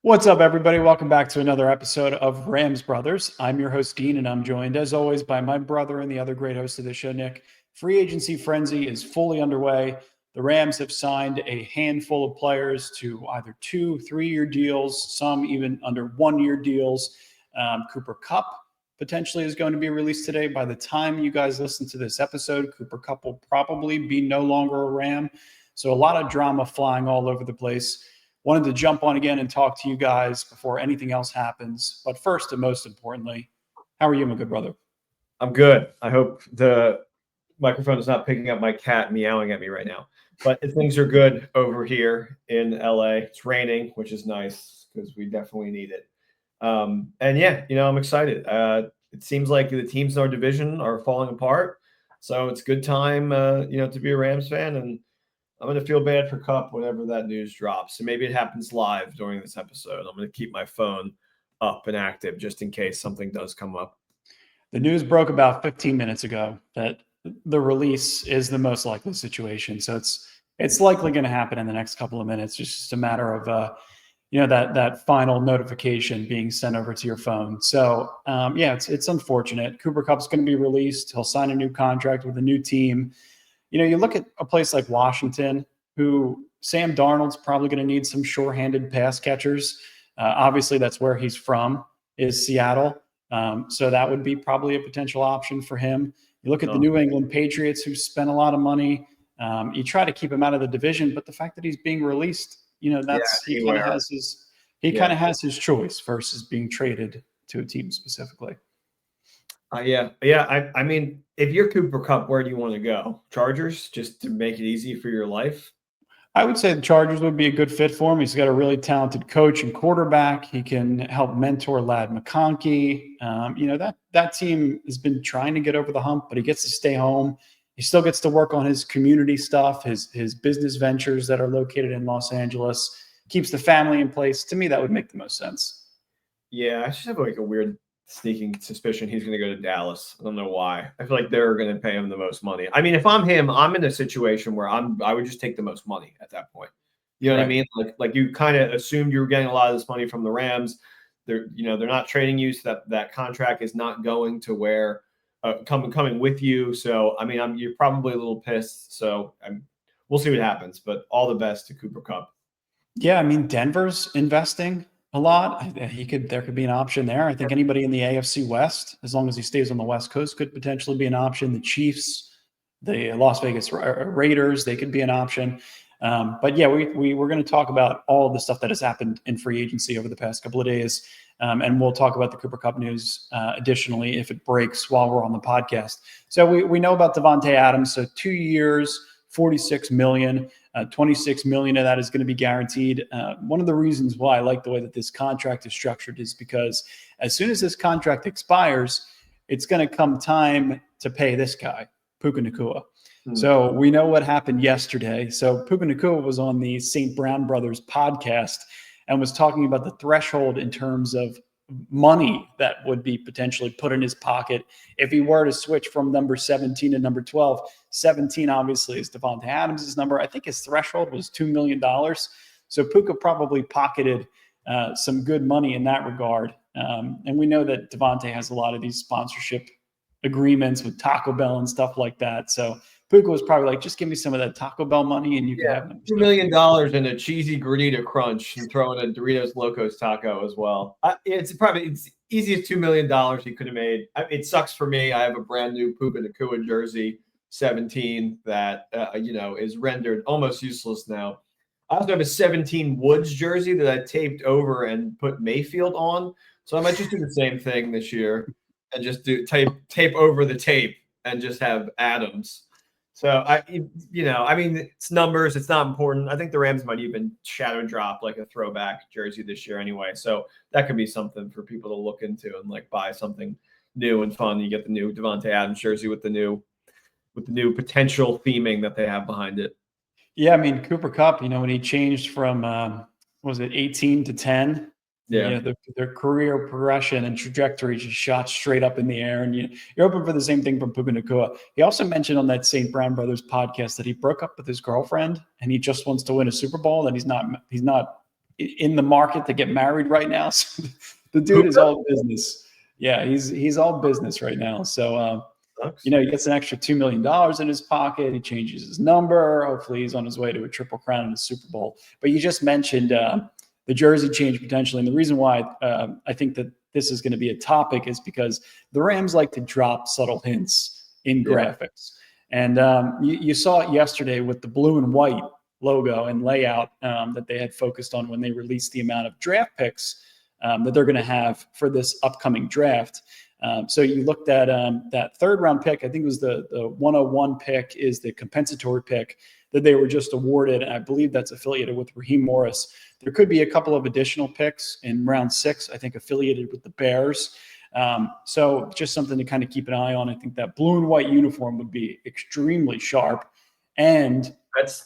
What's up, everybody? Welcome back to another episode of Rams Brothers. I'm your host, Dean, and I'm joined, as always, by my brother and the other great host of the show, Nick. Free agency frenzy is fully underway. The Rams have signed a handful of players to either 2, 3-year deals, some even under 1-year deals. Cooper Kupp potentially is going to be released today. By the time you guys listen to this episode, Cooper Kupp will probably be no longer a Ram. So a lot of drama flying all over the place. Wanted to jump on again and talk to you guys before anything else happens. But first and most importantly, how are you, my good brother? I'm good. I hope the microphone is not picking up my cat meowing at me right now. But things are good over here in LA. It's raining, which is nice because we definitely need it. And yeah, I'm excited. It seems like the teams in our division are falling apart. So it's a good time, to be a Rams fan. And I'm going to feel bad for Kupp whenever that news drops. So maybe it happens live during this episode. I'm going to keep my phone up and active just in case something does come up. The news broke about 15 minutes ago that the release is the most likely situation. So it's likely going to happen in the next couple of minutes. It's just a matter of that final notification being sent over to your phone. So it's unfortunate. Cooper Kupp's going to be released. He'll sign a new contract with a new team. You look at a place like Washington, who Sam Darnold's probably going to need some sure-handed pass catchers. Obviously, that's where he's from, is Seattle. So that would be probably a potential option for him. You look at the New England Patriots, who spent a lot of money. You try to keep him out of the division, but the fact that he's being released, he kind of has his choice versus being traded to a team specifically. I mean, if you're Cooper Kupp, where do you want to go? Chargers, just to make it easy for your life? I would say the Chargers would be a good fit for him. He's got a really talented coach and quarterback. He can help mentor Ladd McConkey. That team has been trying to get over the hump, but he gets to stay home. He still gets to work on his community stuff, his business ventures that are located in Los Angeles, keeps the family in place. To me, that would make the most sense. Yeah, I just have like a weird sneaking suspicion he's going to go to Dallas. I don't know why. I feel like they're going to pay him the most money. I mean, if I'm him, I'm in a situation where I would just take the most money at that point. You know what I mean? Like you kind of assumed you were getting a lot of this money from the Rams. They're not trading you, so that contract is not going to where coming with you. So I mean, you're probably a little pissed. So we'll see what happens. But all the best to Cooper Kupp. Yeah, I mean, Denver's investing a lot. There could be an option there. I think anybody in the AFC West, as long as he stays on the West Coast, could potentially be an option. The Chiefs, the Las Vegas Raiders, they could be an option. But yeah, we're going to talk about all of the stuff that has happened in free agency over the past couple of days. And we'll talk about the Cooper Kupp news additionally if it breaks while we're on the podcast. So we know about Davante Adams. So 2 years, $46 million. 26 million of that is going to be guaranteed. One of the reasons why I like the way that this contract is structured is because as soon as this contract expires, it's going to come time to pay this guy, Puka Nacua. So we know what happened yesterday. So Puka Nacua was on the St. Brown Brothers podcast and was talking about the threshold in terms of money that would be potentially put in his pocket if he were to switch from number 17 to number 12. 17 obviously is Davante Adams' number. I think his threshold was $2 million. So Puka probably pocketed some good money in that regard. And we know that Davante has a lot of these sponsorship agreements with Taco Bell and stuff like that. So Puka was probably like, just give me some of that Taco Bell money and you can have $2 million in a cheesy gordita crunch and throw in a Doritos Locos taco as well. It's easiest $2 million he could have made. It sucks for me. I have a brand new Puka Nacua jersey, 17, that is rendered almost useless now. I also have a 17 Woods jersey that I taped over and put Mayfield on. So I might just do the same thing this year and just do tape over the tape and just have Adams. So it's numbers. It's not important. I think the Rams might even shadow drop like a throwback jersey this year anyway. So that could be something for people to look into and like buy something new and fun. You get the new Davante Adams jersey with the new potential theming that they have behind it. Yeah, I mean, Cooper Kupp, when he changed from 18 to 10, their career progression and trajectory just shot straight up in the air. And you're hoping for the same thing from Puka Nacua. He also mentioned on that St. Brown Brothers podcast that he broke up with his girlfriend and he just wants to win a Super Bowl, and he's not in the market to get married right now. So the dude is all business. Yeah, he's all business right now. So he gets an extra $2 million in his pocket. He changes his number. Hopefully, he's on his way to a triple crown in the Super Bowl. But you just mentioned the jersey change potentially, and the reason why I think that this is going to be a topic is because the Rams like to drop subtle hints in graphics. And you saw it yesterday with the blue and white logo and layout that they had focused on when they released the amount of draft picks that they're going to have for this upcoming draft. So you looked at that third round pick. I think it was the 101 pick is the compensatory pick that they were just awarded. And I believe that's affiliated with Raheem Morris. There could be a couple of additional picks in round 6, I think affiliated with the Bears. So just something to kind of keep an eye on. I think that blue and white uniform would be extremely sharp. And that's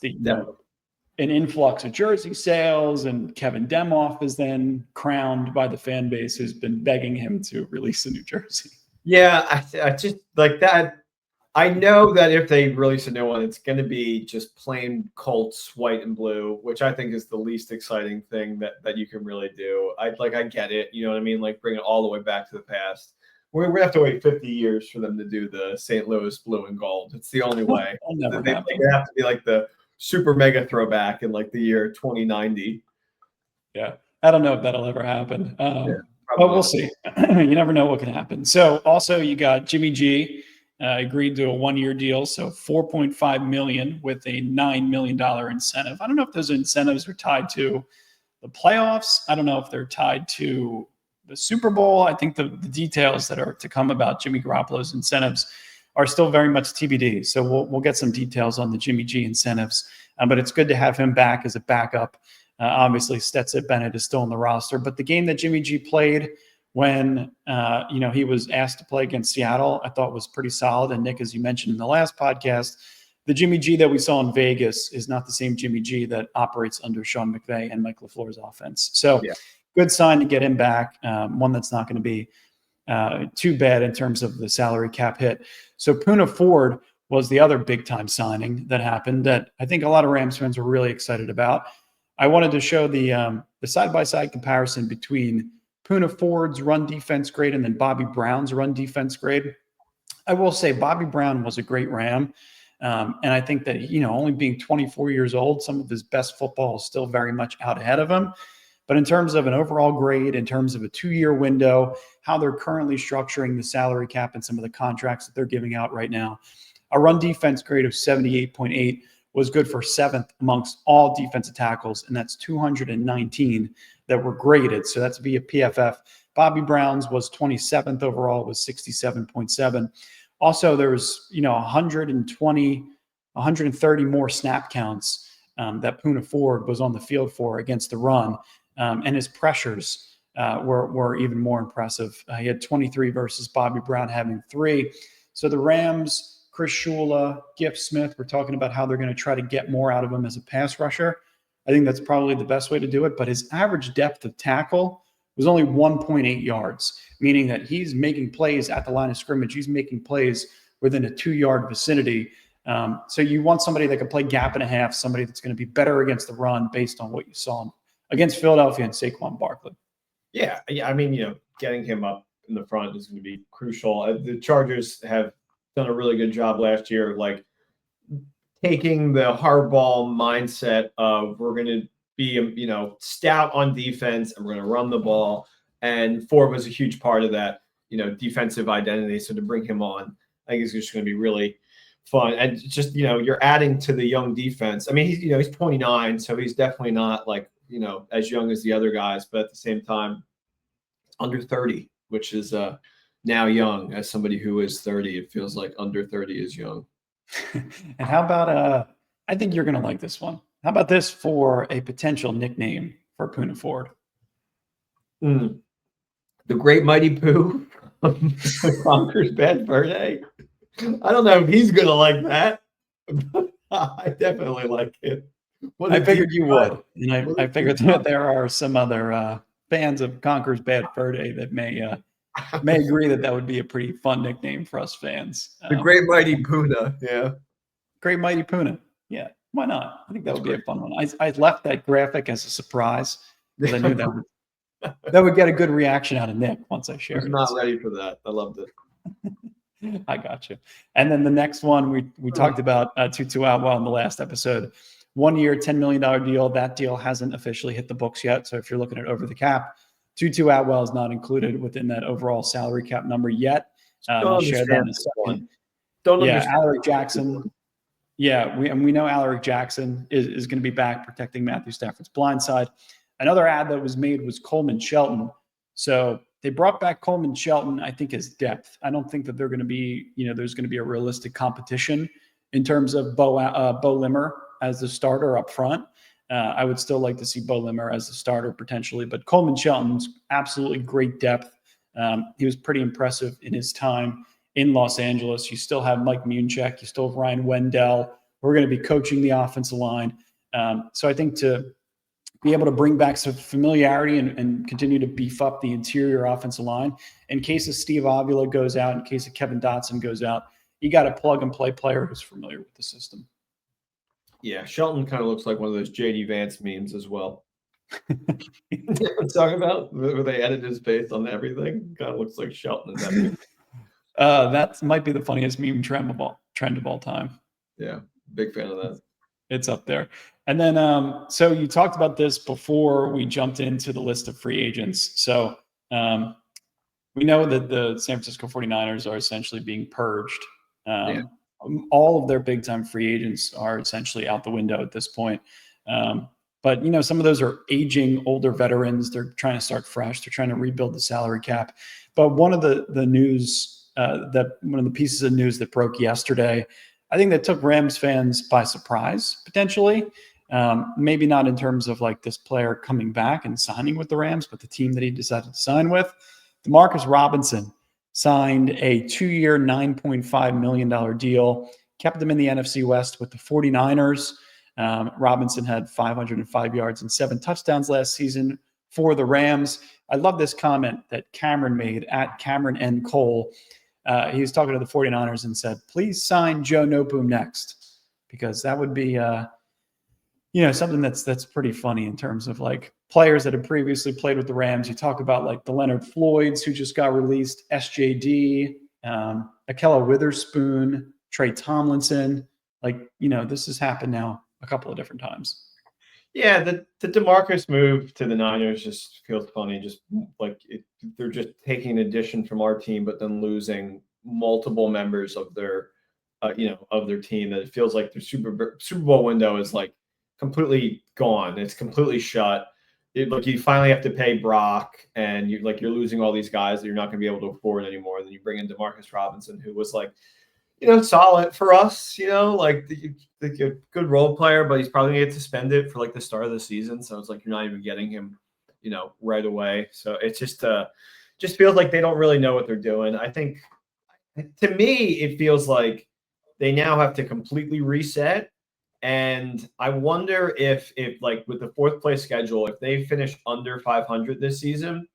an influx of jersey sales, and Kevin Demoff is then crowned by the fan base who's been begging him to release a new jersey. Yeah, I just like that. I know that if they release a new one, it's going to be just plain Colts white and blue, which I think is the least exciting thing that you can really do. I get it. You know what I mean? Like bring it all the way back to the past. We're going to have to wait 50 years for them to do the St. Louis blue and gold. It's the only way. They have to be like the super mega throwback in like the year 2090. Yeah. I don't know if that'll ever happen. But we'll see. You never know what can happen. So also you got Jimmy G agreed to a 1-year deal. So $4.5 million with a $9 million incentive. I don't know if those incentives are tied to the playoffs. I don't know if they're tied to the Super Bowl. I think the details that are to come about Jimmy Garoppolo's incentives are still very much TBD. So we'll get some details on the Jimmy G incentives. But it's good to have him back as a backup. Obviously, Stetson Bennett is still on the roster. But the game that Jimmy G played when he was asked to play against Seattle, I thought was pretty solid. And Nick, as you mentioned in the last podcast, the Jimmy G that we saw in Vegas is not the same Jimmy G that operates under Sean McVay and Mike LaFleur's offense. So good sign to get him back. One that's not going to be too bad in terms of the salary cap hit. So Poona Ford was the other big time signing that happened that I think a lot of Rams fans were really excited about. I wanted to show the side-by-side comparison between Poona Ford's run defense grade and then Bobby Brown's run defense grade. I will say Bobby Brown was a great Ram. And I think that, only being 24 years old, some of his best football is still very much out ahead of him. But in terms of an overall grade, in terms of a 2-year window, how they're currently structuring the salary cap and some of the contracts that they're giving out right now, a run defense grade of 78.8 was good for 7th amongst all defensive tackles, and that's 219 that were graded. So that's via PFF. Bobby Brown's was 27th overall, was 67.7. Also, there was 130 more snap counts that Poona Ford was on the field for against the run. And his pressures were even more impressive. He had 23 versus Bobby Brown having 3. So the Rams, Chris Shula, Gift Smith, we're talking about how they're going to try to get more out of him as a pass rusher. I think that's probably the best way to do it. But his average depth of tackle was only 1.8 yards, meaning that he's making plays at the line of scrimmage. He's making plays within a 2-yard vicinity. So you want somebody that can play gap and a half, somebody that's going to be better against the run based on what you saw against Philadelphia and Saquon Barkley. Yeah. I mean, getting him up in the front is going to be crucial. The Chargers have done a really good job last year, like taking the hardball mindset of we're going to be, stout on defense and we're going to run the ball. And Ford was a huge part of that, defensive identity. So to bring him on, I think it's just going to be really fun. And just, you're adding to the young defense. I mean, he's 29, so he's definitely not like, as young as the other guys, but at the same time, under 30, which is now young. As somebody who is 30, it feels like under 30 is young. And how about I think you're going to like this one. How about this for a potential nickname for Poona Ford? The Great Mighty Pooh conquers Bad Fur Day. I don't know if he's going to like that. I definitely like it. I figured you would. And I figured that there are some other fans of Conquer's Bad Fur Day that may agree that would be a pretty fun nickname for us fans. The Great Mighty Poona. Yeah. Great Mighty Poona. Yeah. Why not? I think that would be a fun one. I left that graphic as a surprise because I knew that would get a good reaction out of Nick once I I shared was it. not ready for that. I loved it. I got you. And then the next one we talked about Tutu Atwell in the last episode. 1 year, $10 million deal. That deal hasn't officially hit the books yet. So if you're looking at over the cap, Tutu Atwell is not included within that overall salary cap number yet. I'll share that in a second. Don't Yeah, understand. Alaric Jackson. Yeah, we know Alaric Jackson is going to be back protecting Matthew Stafford's blind side. Another ad that was made was Coleman Shelton. So they brought back Coleman Shelton, I think, as depth. I don't think that they're going to be, there's going to be a realistic competition in terms of Bo Limmer as the starter up front. I would still like to see Bo Limmer as the starter potentially, but Coleman Shelton's absolutely great depth. He was pretty impressive in his time in Los Angeles. You still have Mike Munchak. You still have Ryan Wendell. We're going to be coaching the offensive line. So I think to be able to bring back some familiarity and continue to beef up the interior offensive line. In case of Steve Avila goes out, in case of Kevin Dotson goes out, you got a plug-and-play player who's familiar with the system. Yeah, Shelton kind of looks like one of those JD Vance memes as well. You know what I'm talking about? Where they edited his face on everything. Kind of looks like Shelton in that meme. That might be the funniest meme trend of all time. Yeah, big fan of that. It's up there. And then, so you talked about this before we jumped into the list of free agents. So we know that the San Francisco 49ers are essentially being purged. All of their big-time free agents are essentially out the window at this point. But, some of those are aging, older veterans. They're trying to start fresh. They're trying to rebuild the salary cap. But one of the news one of the pieces of news that broke yesterday, I think that took Rams fans by surprise, potentially. Maybe not in terms of like this player coming back and signing with the Rams, but the team that he decided to sign with. Demarcus Robinson signed a 2-year, $9.5 million deal, kept him in the NFC West with the 49ers. Robinson had 505 yards and 7 touchdowns last season for the Rams. I love this comment that Cameron made at Cameron N. Cole. He was talking to the 49ers and said, please sign Joe Noteboom next, because that would be, something that's pretty funny in terms of like players that have previously played with the Rams. You talk about like the Leonard Floyds who just got released, SJD, Akella Witherspoon, Trey Tomlinson. This has happened now a couple of different times. Yeah, the DeMarcus move to the Niners just feels funny. Just like they're just taking an addition from our team, but then losing multiple members of their, of their team. That it feels like the Super Bowl window is like completely gone. It's completely shut. Like you finally have to pay Brock, and you're losing all these guys that you're not going to be able to afford anymore. And then you bring in Demarcus Robinson, who was like, solid for us, like the good role player, but he's probably going to get suspended for like the start of the season. So it's like you're not even getting him, right away. So it's just feels like they don't really know what they're doing. I think, to me, it feels like they now have to completely reset. And I wonder if like with the 4th place schedule, if they finish under 500 this season,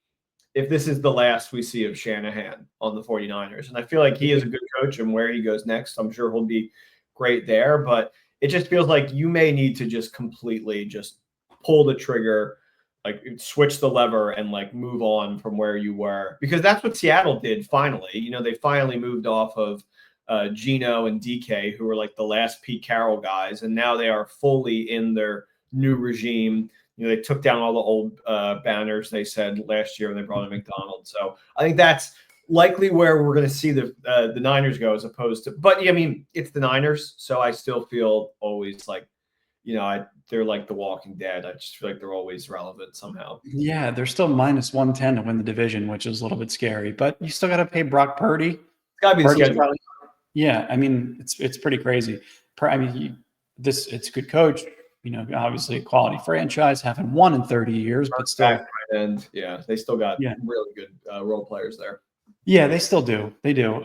if this is the last we see of Shanahan on the 49ers. And I feel like he is a good coach, and where he goes next, I'm sure he'll be great there. But it just feels like you may need to just completely just pull the trigger, like switch the lever and like move on from where you were. Because that's what Seattle did finally. They finally moved off of Geno and DK, who were like the last Pete Carroll guys. And now they are fully in their new regime. They took down all the old banners they said last year, and they brought in McDonald's. So I think that's likely where we're going to see the Niners go, as opposed to. But I mean, it's the Niners, so I still feel always like, they're like the Walking Dead. I just feel like they're always relevant somehow. Yeah, they're still minus 110 to win the division, which is a little bit scary. But you still got to pay Brock Purdy. It's got to be the schedule. Yeah, I mean, it's pretty crazy. It's a good coach. Obviously a quality franchise, haven't won in 30 years, but still. And yeah, they still got really good role players there. Yeah, they still do. They do.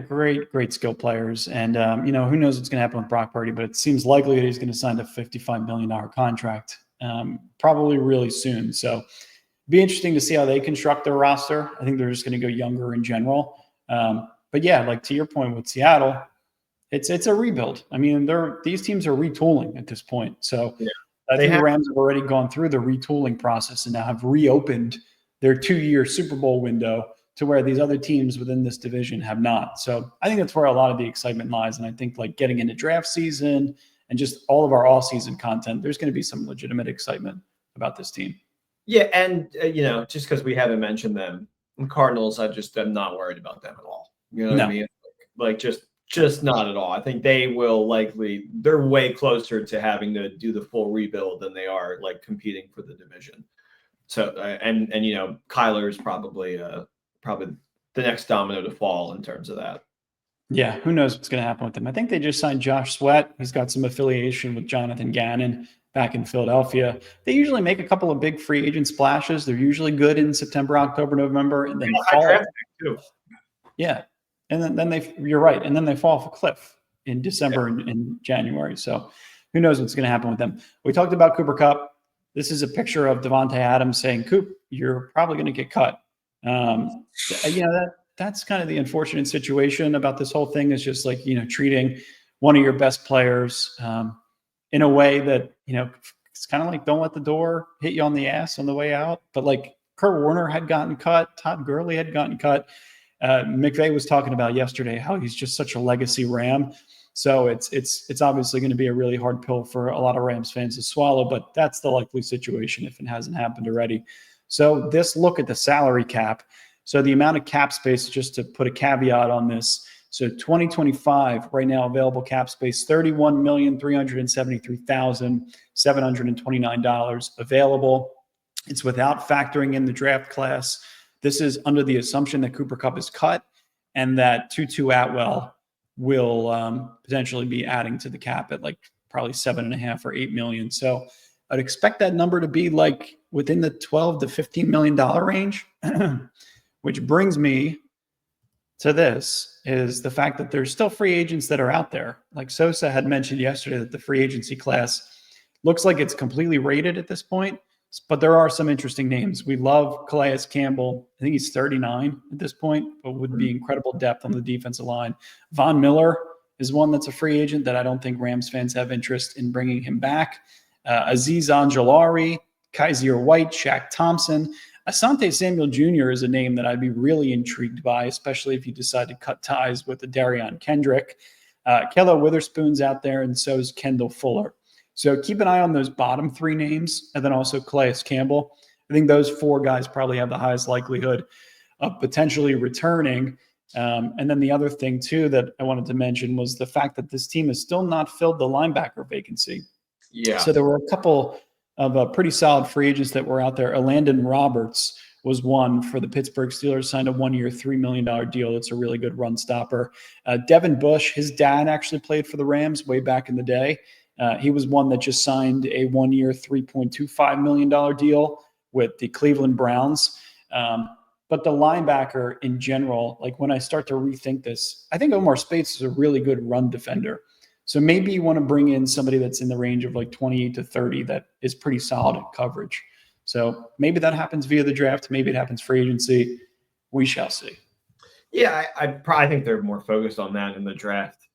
Great skill players. And, who knows what's going to happen with Brock Purdy, but it seems likely that he's going to sign a $55 million contract probably really soon. So be interesting to see how they construct their roster. I think they're just going to go younger in general. But yeah, like to your point with Seattle, it's a rebuild. I mean, these teams are retooling at this point. So I think the Rams have already gone through the retooling process and now have reopened their 2-year Super Bowl window to where these other teams within this division have not. So I think that's where a lot of the excitement lies. And I think like getting into draft season and just all of our all-season content, there's going to be some legitimate excitement about this team. Yeah, and just because we haven't mentioned them, the Cardinals, I'm not worried about them at all. You know what I mean? Like just not at all. I think they will they're way closer to having to do the full rebuild than they are like competing for the division. So and Kyler's probably the next domino to fall in terms of that. Yeah, who knows what's going to happen with them. I think they just signed Josh Sweat. He's got some affiliation with Jonathan Gannon back in Philadelphia. They usually make a couple of big free agent splashes. They're usually good in September, October, November, and then fall. Too. Yeah. And then you're right. And then they fall off a cliff in December and January. So who knows what's going to happen with them. We talked about Cooper Kupp. This is a picture of Davante Adams saying, Coop, you're probably going to get cut. That's kind of the unfortunate situation about this whole thing is just like, treating one of your best players in a way that, it's kind of like don't let the door hit you on the ass on the way out. But like Kurt Warner had gotten cut. Todd Gurley had gotten cut. McVay was talking about yesterday how he's just such a legacy Ram. So it's obviously going to be a really hard pill for a lot of Rams fans to swallow, but that's the likely situation if it hasn't happened already. So this look at the salary cap. So the amount of cap space, just to put a caveat on this. So 2025, right now available cap space, $31,373,729 available. It's without factoring in the draft class. This is under the assumption that Cooper Kupp is cut and that Tutu Atwell will potentially be adding to the cap at like probably 7.5 or 8 million. So I'd expect that number to be like within the $12 to $15 million range, which brings me to this is the fact that there's still free agents that are out there. Like Sosa had mentioned yesterday that the free agency class looks like it's completely rated at this point, but there are some interesting names. We love Calais Campbell. I think he's 39 at this point, but would be incredible depth on the defensive line. Von Miller is one that's a free agent that I don't think Rams fans have interest in bringing him back. Azeez Ojulari, Kaiser White, Shaq Thompson. Asante Samuel Jr. is a name that I'd be really intrigued by, especially if you decide to cut ties with the Darion Kendrick. Kello Witherspoon's out there, and so is Kendall Fuller. So keep an eye on those bottom three names, and then also Calais Campbell. I think those four guys probably have the highest likelihood of potentially returning. And then the other thing, too, that I wanted to mention was the fact that this team has still not filled the linebacker vacancy. Yeah. So there were a couple of pretty solid free agents that were out there. Landon Roberts was one for the Pittsburgh Steelers, signed a 1-year, $3 million deal. That's a really good run stopper. Devin Bush, his dad actually played for the Rams way back in the day. He was one that just signed a 1-year, $3.25 million deal with the Cleveland Browns. But the linebacker in general, like when I start to rethink this, I think Omar Speights is a really good run defender. So maybe you want to bring in somebody that's in the range of like 28 to 30 that is pretty solid at coverage. So maybe that happens via the draft. Maybe it happens free agency. We shall see. Yeah, I probably think they're more focused on that in the draft.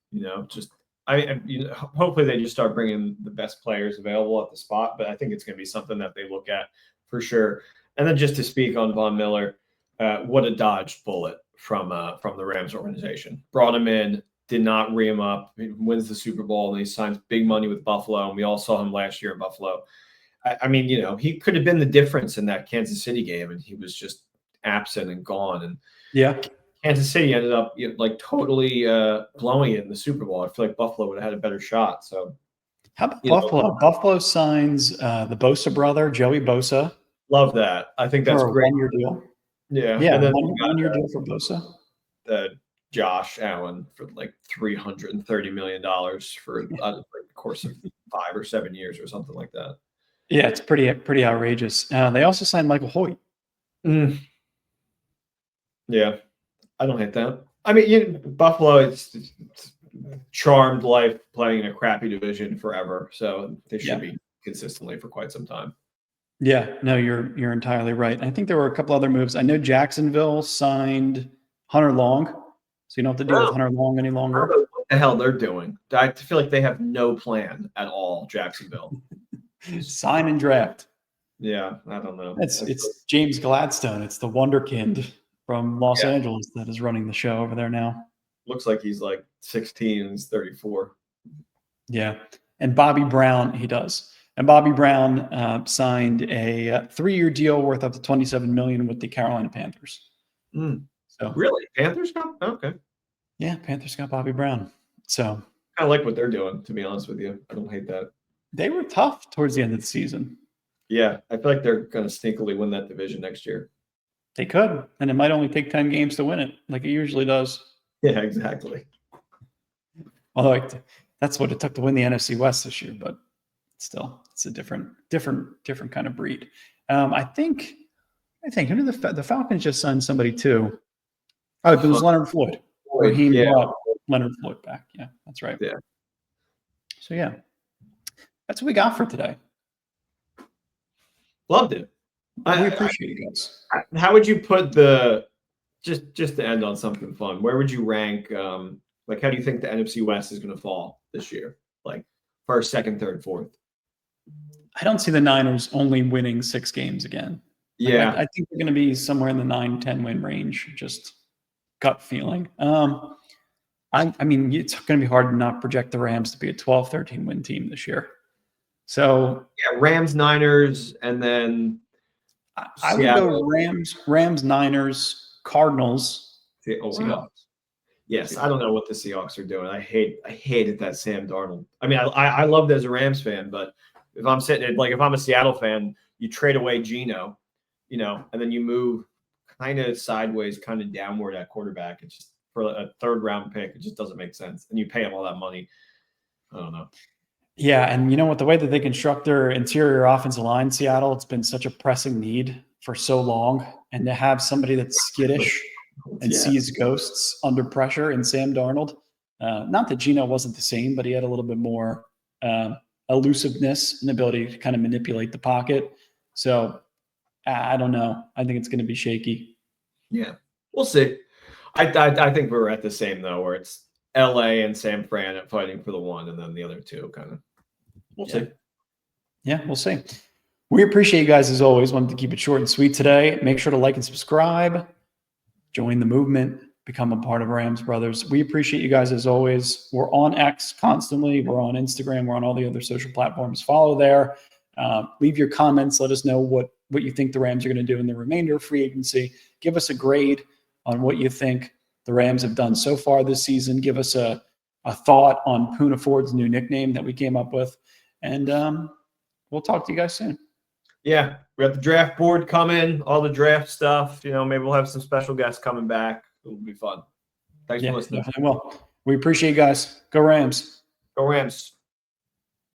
Hopefully they just start bringing the best players available at the spot. But I think it's going to be something that they look at for sure. And then just to speak on Von Miller, what a dodged bullet from the Rams organization. Brought him in. Did not re him up. He wins the Super Bowl and he signs big money with Buffalo. And we all saw him last year in Buffalo. I mean, he could have been the difference in that Kansas City game, and he was just absent and gone. And yeah, Kansas City ended up totally blowing it in the Super Bowl. I feel like Buffalo would have had a better shot. So how about Buffalo? Buffalo signs the Bosa brother, Joey Bosa. Love that. I think that's for a great. 1-year deal. Yeah, and then one-year deal for Bosa. Josh Allen for like $330 million for the course of 5 or 7 years or something like that. Yeah, it's pretty outrageous. They also signed Michael Hoyt. Yeah, I don't hate that. I mean, Buffalo, it's charmed life playing in a crappy division forever, so they should be consistently for quite some time. Yeah, no, you're entirely right. I think there were a couple other moves. I know Jacksonville signed Hunter Long, so you don't have to deal with Hunter Long any longer. I don't know what the hell they're doing. I feel like they have no plan at all, Jacksonville. Sign and draft. Yeah, I don't know. It's James Gladstone. It's the wonderkind from Los Angeles that is running the show over there now. Looks like he's like 16 and he's 34. Yeah. And Bobby Brown, he does. And Bobby Brown signed a 3-year deal worth up to $27 million with the Carolina Panthers. So really, Panthers got okay. Yeah, Panthers got Bobby Brown. So I like what they're doing. To be honest with you, I don't hate that. They were tough towards the end of the season. Yeah, I feel like they're going to sneakily win that division next year. They could, and it might only take 10 games to win it, like it usually does. Yeah, exactly. Although that's what it took to win the NFC West this year, but still, it's a different kind of breed. I think who did the Falcons just signed somebody too? Oh, it was Leonard Floyd. Raheem brought Leonard Floyd back. Yeah, that's right. Yeah. So yeah, that's what we got for today. Loved it. We appreciate it, guys. How would you put the just to end on something fun? Where would you rank? Like, how do you think the NFC West is going to fall this year? Like first, second, third, fourth. I don't see the Niners only winning 6 games again. Yeah, I think they're going to be somewhere in the 9-10 win range. Just gut feeling. I mean, it's going to be hard to not project the Rams to be a 12-13 win team this year. So yeah, Rams, Niners, and then I would go Rams, Niners, Cardinals, Seahawks. Yes, I don't know what the Seahawks are doing. I hated that Sam Darnold. I mean, I loved it as a Rams fan, but if I'm if I'm a Seattle fan, you trade away Geno, and then you move kind of sideways, kind of downward at quarterback. It's just for a 3rd round pick. It just doesn't make sense. And you pay him all that money. I don't know. Yeah, and with the way that they construct their interior offensive line, Seattle, it's been such a pressing need for so long. And to have somebody that's skittish and sees ghosts under pressure in Sam Darnold, not that Geno wasn't the same, but he had a little bit more elusiveness and ability to kind of manipulate the pocket. So I don't know. I think it's going to be shaky. Yeah, we'll see. I think we're at the same, though, where it's LA and San Fran fighting for the one, and then the other two kind of. We'll see. Yeah, we'll see. We appreciate you guys as always. Wanted to keep it short and sweet today. Make sure to like and subscribe. Join the movement. Become a part of Rams Brothers. We appreciate you guys as always. We're on X constantly. We're on Instagram. We're on all the other social platforms. Follow there. Leave your comments. Let us know what you think the Rams are going to do in the remainder of free agency. Give us a grade on what you think the Rams have done so far this season. Give us a thought on Poona Ford's new nickname that we came up with. And we'll talk to you guys soon. Yeah, we got the draft board coming, all the draft stuff. Maybe we'll have some special guests coming back. It'll be fun. Thanks for listening. Definitely will. We appreciate you guys. Go Rams. Go Rams.